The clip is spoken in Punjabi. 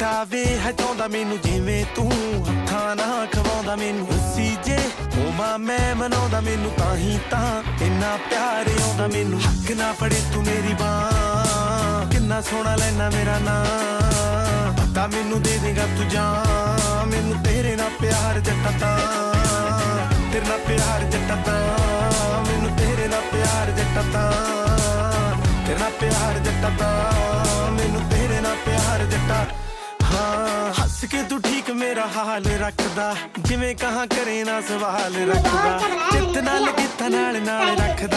ਚਿੱਟਾ ਵੇ ਹਟਾਉਂਦਾ ਮੈਨੂੰ ਜਿਵੇਂ ਤੂੰ ਹੱਥਾਂ ਨਾ ਖਵਾਉਂਦਾ ਮੈਨੂੰ ਹੱਸੀ ਜੇ ਹੋਵਾਂ ਮੈਂ ਮਨਾਉਂਦਾ ਮੈਨੂੰ ਤਾਂ ਹੀ ਤਾਂ ਇੰਨਾ ਪਿਆਰ ਆਉਂਦਾ ਮੈਨੂੰ ਹੱਕ ਨਾ ਫੜੇ ਤੂੰ ਮੇਰੀ ਬਾਂਹ ਕਿੰਨਾ ਸੋਹਣਾ ਲੈਣਾ ਮੇਰਾ ਨਾਂ ਪਤਾ ਮੈਨੂੰ ਦੇ ਦੇਗਾ ਤੂੰ ਜਾਨ ਮੈਨੂੰ ਤੇਰੇ ਨਾਲ ਪਿਆਰ ਜੱਟਾ ਤਾਂ ਤੇਰੇ ਨਾਲ ਪਿਆਰ ਜੱਟਾ ਤਾਂ ਮੈਨੂੰ ਤੇਰੇ ਨਾਲ ਪਿਆਰ ਜੱਟਾ ਤਾਂ ਤੇਰੇ ਨਾਲ ਪਿਆਰ ਜੱਟਾ ਤਾਂ ਮੈਨੂੰ ਤੇਰੇ ਨਾਲ ਪਿਆਰ ਜੱਟਾ ਹਾਂ ਹੱਸ ਕੇ ਤੂੰ ਠੀਕ ਮੇਰਾ ਹਾਲ ਰੱਖਦਾ ਜਿਵੇਂ ਕਹਾਂ ਕਰੇ ਨਾ ਸਵਾਲ ਰੱਖਦਾ ਚਿੱਤ ਨਾਲ ਕੀਤਾ ਨਾਲ ਰੱਖਦਾ